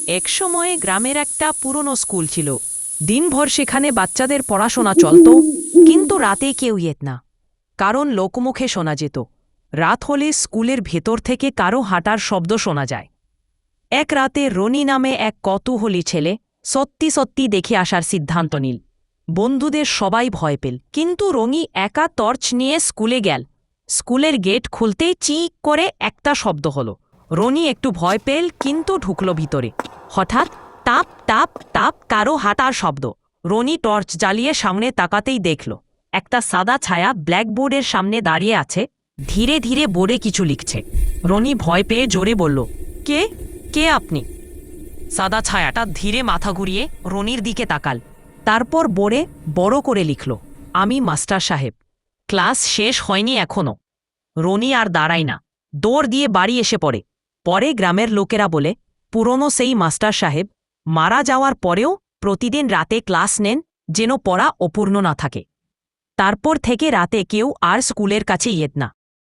একসময়ে গ্রামের একটা পুরনো স্কুল ছিল। দিনভর সেখানে বাচ্চাদের পড়াশোনা চলত, কিন্তু রাতে কেউ যেত না, কারণ লোকমুখে শোনা যেত রাত হলে স্কুলের ভেতর থেকে কারো হাঁটার শব্দ শোনা যায়। এক রাতে রনি নামে এক কৌতূহলী ছেলে সত্যি সত্যি দেখে আসার সিদ্ধান্ত নিল। বন্ধুদের সবাই ভয় পেল, কিন্তু রনি একা টর্চ নিয়ে স্কুলে গেল। স্কুলের গেট খুলতেই চিক করে একটা শব্দ হলো। রনি একটু ভয় পেল, কিন্তু ঢুকল ভিতরে। হঠাৎ টাপ টাপ টাপ কারো হাঁটার শব্দ। রনি টর্চ জ্বালিয়ে সামনে তাকাতেই দেখল একটা সাদা ছায়া ব্ল্যাকবোর্ডের সামনে দাঁড়িয়ে আছে, ধীরে ধীরে বোর্ডে কিছু লিখছে। রনি ভয় পেয়ে জোরে বলল, কে কে আপনি? সাদা ছায়াটা ধীরে মাথা ঘুরিয়ে রনির দিকে তাকাল। তারপর বোর্ডে বড় করে লিখল, আমি মাস্টার সাহেব, ক্লাস শেষ হয়নি এখনো। রনি আর দাঁড়ায় না, দৌড় দিয়ে বাড়ি এসে পড়ে। পরে গ্রামের লোকেরা বলে, পুরনো সেই মাস্টার সাহেব মারা যাওয়ার পরেও প্রতিদিন রাতে ক্লাস নেন, যেন পড়া অপূর্ণ না থাকে। তারপর থেকে রাতে কেউ আর স্কুলের কাছে যেত না।